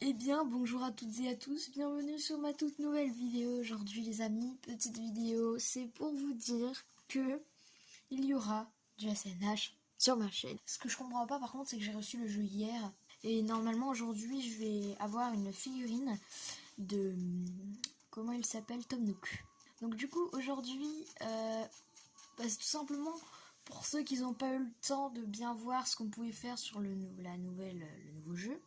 Eh bien, bonjour à toutes et à tous, bienvenue sur ma toute nouvelle vidéo. Aujourd'hui les amis, petite vidéo, c'est pour vous dire que il y aura du SNH sur ma chaîne. Ce que je comprends pas par contre, c'est que j'ai reçu le jeu hier. Et normalement aujourd'hui je vais avoir une figurine de... comment il s'appelle, Tom Nook. Donc du coup aujourd'hui, c'est tout simplement pour ceux qui n'ont pas eu le temps de bien voir ce qu'on pouvait faire sur le nouveau jeu.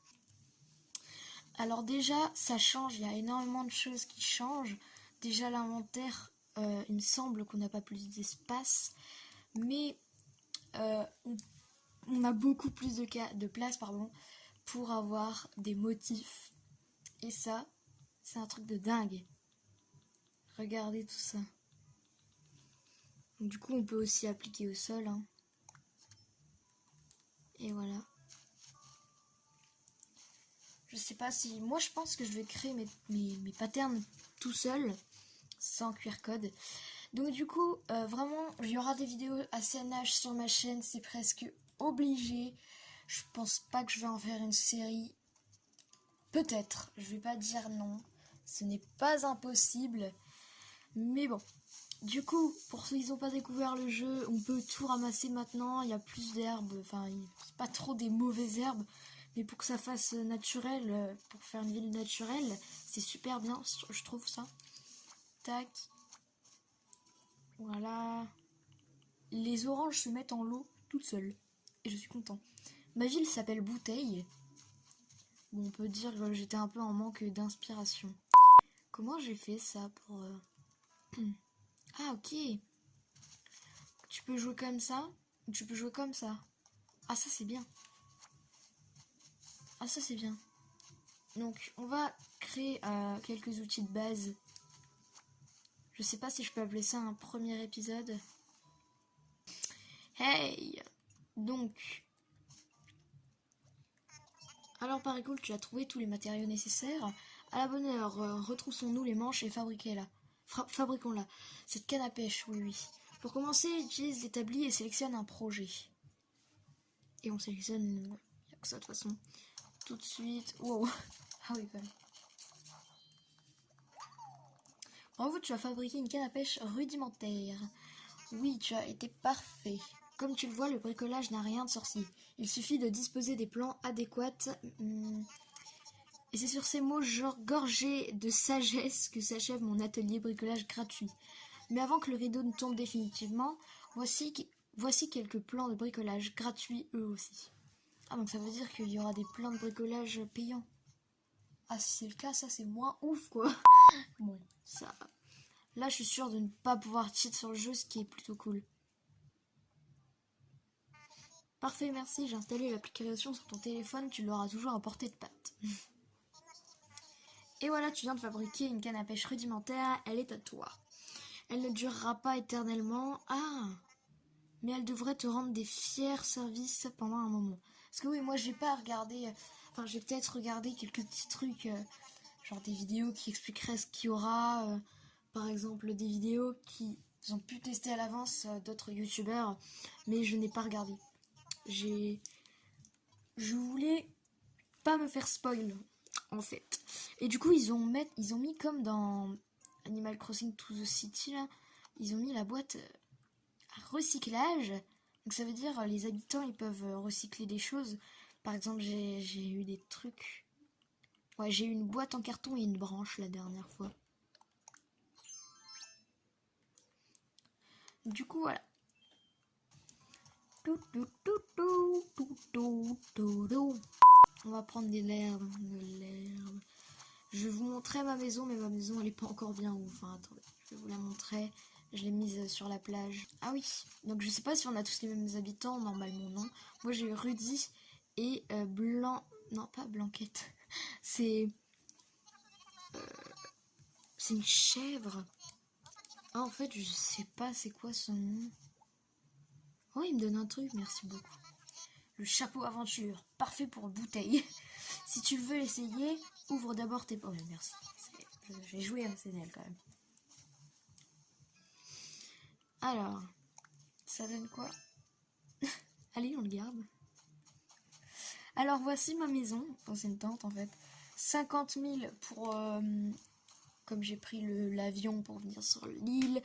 Alors déjà, ça change, il y a énormément de choses qui changent. Déjà l'inventaire, il me semble qu'on n'a pas plus d'espace, mais on a beaucoup plus de place pour avoir des motifs. Et ça, c'est un truc de dingue. Regardez tout ça. Donc, du coup, on peut aussi appliquer au sol. Hein. Et voilà. Je sais pas si... Moi, je pense que je vais créer mes patterns tout seul, sans QR code. Donc du coup, vraiment, il y aura des vidéos à CNH sur ma chaîne, c'est presque obligé. Je pense pas que je vais en faire une série. Peut-être, je vais pas dire non. Ce n'est pas impossible. Mais bon. Du coup, pour ceux qui n'ont pas découvert le jeu, on peut tout ramasser maintenant. Il y a plus d'herbes, enfin, pas trop des mauvaises herbes. Mais pour que ça fasse naturel, pour faire une ville naturelle, c'est super bien, je trouve ça. Tac. Voilà. Les oranges se mettent en lot toutes seules. Et je suis content. Ma ville s'appelle Bouteille. Bon, on peut dire que j'étais un peu en manque d'inspiration. Comment j'ai fait ça pour... Ah, ok. Tu peux jouer comme ça. Ou tu peux jouer comme ça. Ah, ça c'est bien. Ah, ça c'est bien. Donc, on va créer quelques outils de base. Je sais pas si je peux appeler ça un premier épisode. Hey! Donc... Alors par exemple, tu as trouvé tous les matériaux nécessaires. À la bonne heure, retroussons-nous les manches et fabriquons-la. Cette canne à pêche, oui. Pour commencer, utilise l'établi et sélectionne un projet. Et on sélectionne... Il n'y a que ça de toute façon. Tout de suite... Wow. Ah oui, quand même. Bravo, tu as fabriqué une canne à pêche rudimentaire. Oui, tu as été parfait. Comme tu le vois, le bricolage n'a rien de sorcier. Il suffit de disposer des plans adéquats... Et c'est sur ces mots gorgés de sagesse que s'achève mon atelier bricolage gratuit. Mais avant que le rideau ne tombe définitivement, voici quelques plans de bricolage gratuits eux aussi. Ah, donc ça veut dire qu'il y aura des plans de bricolage payants. Ah, si c'est le cas, ça c'est moins ouf quoi. Bon, ça... Là, je suis sûre de ne pas pouvoir cheat sur le jeu, ce qui est plutôt cool. Parfait, merci, j'ai installé l'application sur ton téléphone, tu l'auras toujours à portée de patte. Et voilà, tu viens de fabriquer une canne à pêche rudimentaire, elle est à toi. Elle ne durera pas éternellement. Ah, mais elle devrait te rendre des fiers services pendant un moment. Parce que oui, moi j'ai pas regardé... Enfin, j'ai peut-être regardé quelques petits trucs, genre des vidéos qui expliqueraient ce qu'il y aura. Par exemple, des vidéos qui ont pu tester à l'avance d'autres youtubeurs. Mais je n'ai pas regardé. Je voulais pas me faire spoil, en fait. Et du coup, ils ont mis comme dans Animal Crossing to the City, là, ils ont mis la boîte à recyclage. Donc ça veut dire les habitants, ils peuvent recycler des choses. Par exemple, j'ai eu des trucs... Ouais, j'ai eu une boîte en carton et une branche la dernière fois. Du coup, voilà. On va prendre de l'herbe. Je vais vous montrer ma maison, mais ma maison elle est pas encore bien ouf. Enfin, attendez, je vais vous la montrer. Je l'ai mise sur la plage. Ah oui, donc je sais pas si on a tous les mêmes habitants, normalement non. Moi j'ai eu Rudy et Blanc... Non, pas Blanquette. C'est une chèvre. Ah, en fait, je sais pas c'est quoi son nom. Oh, il me donne un truc, merci beaucoup. Le chapeau aventure, parfait pour bouteille. Si tu veux l'essayer, ouvre d'abord tes... Oh, merci. J'ai joué à SNL quand même. Alors, ça donne quoi? Allez, on le garde. Alors, voici ma maison. Enfin, c'est une tente, en fait. 50 000 pour... comme j'ai pris l'avion pour venir sur l'île.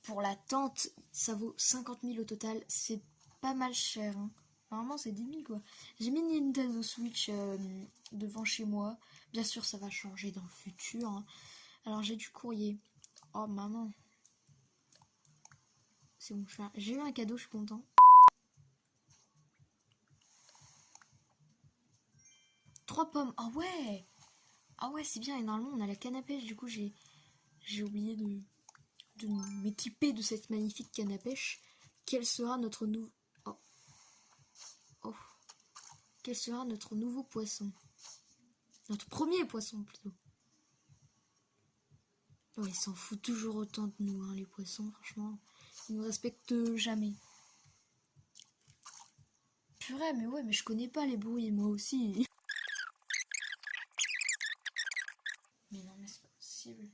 Pour la tente, ça vaut 50 000 au total. C'est pas mal cher. Hein. Normalement, c'est 10 000 quoi. J'ai mis Nintendo Switch devant chez moi. Bien sûr, ça va changer dans le futur. Hein. Alors, j'ai du courrier. Oh, maman. C'est bon, j'ai eu un cadeau, je suis content. Trois pommes. Ah ouais. Ah ouais, c'est bien. Et normalement, on a la canne à pêche. Du coup, j'ai oublié de m'équiper de cette magnifique canne à pêche. Quel sera notre nouveau... Oh. Oh. Quel sera notre nouveau poisson? Notre premier poisson, plutôt. Oh, ils s'en foutent toujours autant de nous, hein, les poissons, franchement. Ils nous respectent jamais. Purée, mais ouais, mais je connais pas les bruits, moi aussi. Mais non, mais c'est pas possible.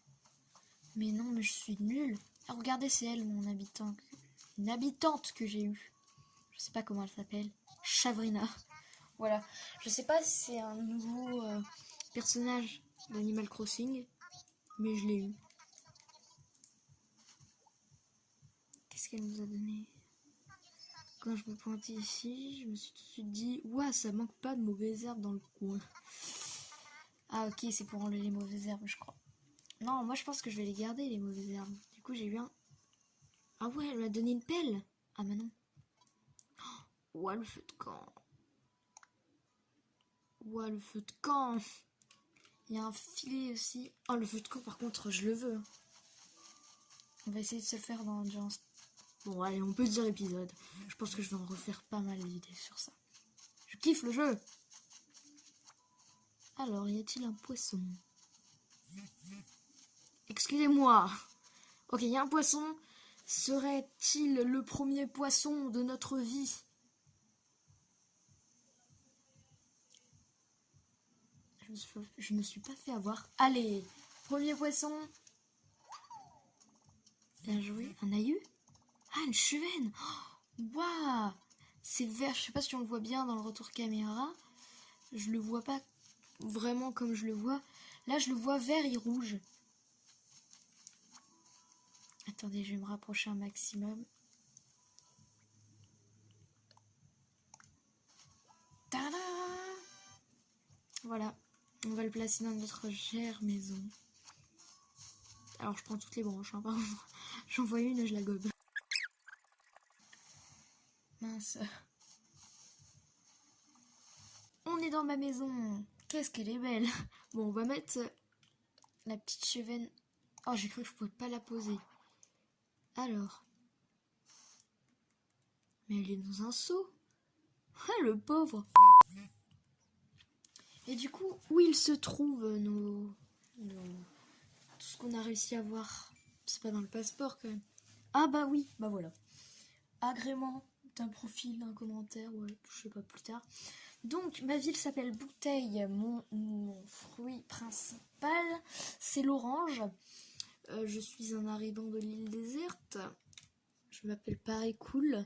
Mais non, mais je suis nulle. Ah, regardez, c'est elle, mon habitant. Une habitante que j'ai eue. Je sais pas comment elle s'appelle. Chavrina. Voilà. Je sais pas si c'est un nouveau personnage d'Animal Crossing, mais je l'ai eu. Qu'est-ce qu'elle nous a donné? Quand je me pointais ici, je me suis tout de suite dit, ouah, ça manque pas de mauvaises herbes dans le coin. Ah ok, c'est pour enlever les mauvaises herbes, je crois. Non, moi je pense que je vais les garder, les mauvaises herbes. Du coup, j'ai eu un... Ah ouais, elle m'a donné une pelle. Ah bah non. Ouah, le feu de camp. Ouah, le feu de camp. Il y a un filet aussi. Oh, le feu de camp, par contre, je le veux. On va essayer de se le faire dans un... Bon, allez, on peut dire épisode. Je pense que je vais en refaire pas mal d'idées sur ça. Je kiffe le jeu. Alors, y a-t-il un poisson? Excusez-moi. Ok, il y a un poisson. Serait-il le premier poisson de notre vie? Je me suis pas fait avoir. Allez, premier poisson. Bien joué. Un aïeux? Ah, une chevenne. Waouh, c'est vert. Je sais pas si on le voit bien dans le retour caméra. Je le vois pas vraiment comme je le vois. Là, je le vois vert et rouge. Attendez, je vais me rapprocher un maximum. Tada! Voilà, on va le placer dans notre chère maison. Alors, je prends toutes les branches. Hein, pardon. J'en vois une et je la gobe. Mince. On est dans ma maison. Qu'est-ce qu'elle est belle. Bon, on va mettre la petite chevenne. Oh, j'ai cru que je pouvais pas la poser. Alors. Mais elle est dans un seau. Ah, le pauvre. Et du coup, où il se trouve tout ce qu'on a réussi à voir? C'est pas dans le passeport quand même. Ah bah oui, bah voilà. Agrément d'un profil, d'un commentaire, ouais, je sais pas plus tard. Donc, ma ville s'appelle Bouteille. Mon fruit principal, c'est l'orange. Je suis un arrivant de l'île déserte. Je m'appelle Paris Cool.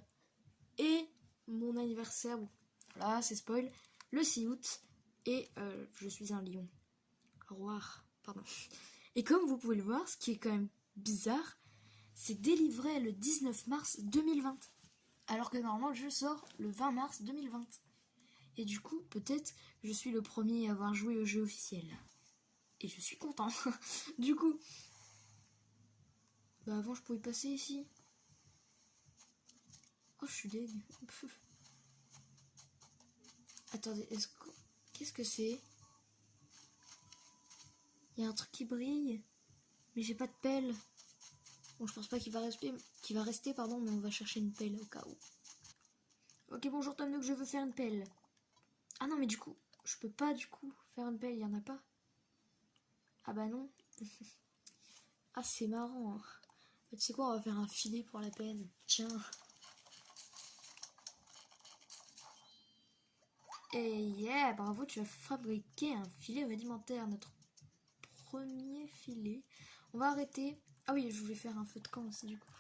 Et mon anniversaire, bon, voilà, c'est spoil, le 6 août. Et je suis un lion. Roi, pardon. Et comme vous pouvez le voir, ce qui est quand même bizarre, c'est délivré le 19 mars 2020. Alors que normalement, le jeu sort le 20 mars 2020. Et du coup, peut-être, je suis le premier à avoir joué au jeu officiel. Et je suis content. Du coup, bah avant, je pouvais passer ici. Oh, je suis deg. Attendez, qu'est-ce que c'est? Il y a un truc qui brille, mais j'ai pas de pelle. Bon, je pense pas qu'il va rester, pardon, mais on va chercher une pelle au cas où. Ok, bonjour Tom Nook, je veux faire une pelle. Ah non, mais du coup, je peux pas du coup faire une pelle, il y en a pas. Ah bah non. Ah, c'est marrant. Tu sais quoi, on va faire un filet pour la peine. Tiens. Et yeah, bravo, tu vas fabriquer un filet rudimentaire, notre premier filet. On va arrêter. Ah oui, je voulais faire un feu de camp aussi du coup.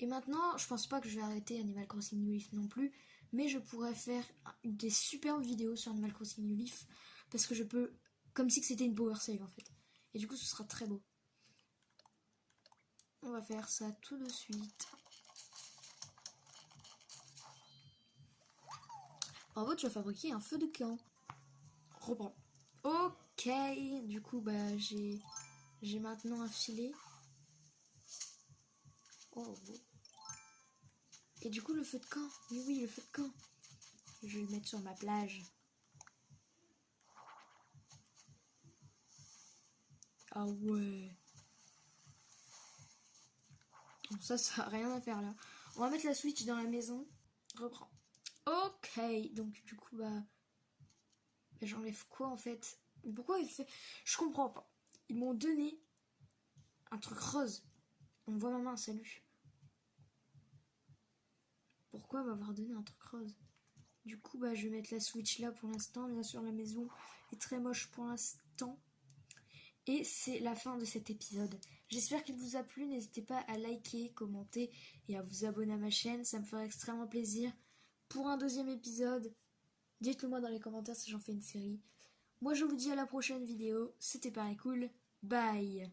Et maintenant, je pense pas que je vais arrêter Animal Crossing New Leaf non plus, mais je pourrais faire des superbes vidéos sur Animal Crossing New Leaf, parce que je peux, comme si c'était une power save en fait. Et du coup ce sera très beau. On va faire ça tout de suite. Bravo, tu as fabriqué un feu de camp. Reprends. Ok, du coup bah j'ai maintenant un filet. Oh bon. Et du coup le feu de camp. Mais oui, le feu de camp. Je vais le mettre sur ma plage. Ah ouais. Bon, ça n'a rien à faire là. On va mettre la Switch dans la maison. Reprends. Ok, donc du coup bah j'enlève quoi en fait? Mais pourquoi il fait... Je comprends pas. Ils m'ont donné un truc rose. On voit ma main, salut. Pourquoi m'avoir donné un truc rose? Du coup bah je vais mettre la Switch là pour l'instant. Bien sûr la maison est très moche pour l'instant. Et c'est la fin de cet épisode. J'espère qu'il vous a plu. N'hésitez pas à liker, commenter et à vous abonner à ma chaîne. Ça me ferait extrêmement plaisir. Pour un deuxième épisode, dites-le moi dans les commentaires si j'en fais une série. Moi je vous dis à la prochaine vidéo. C'était Paris Cool. Bye.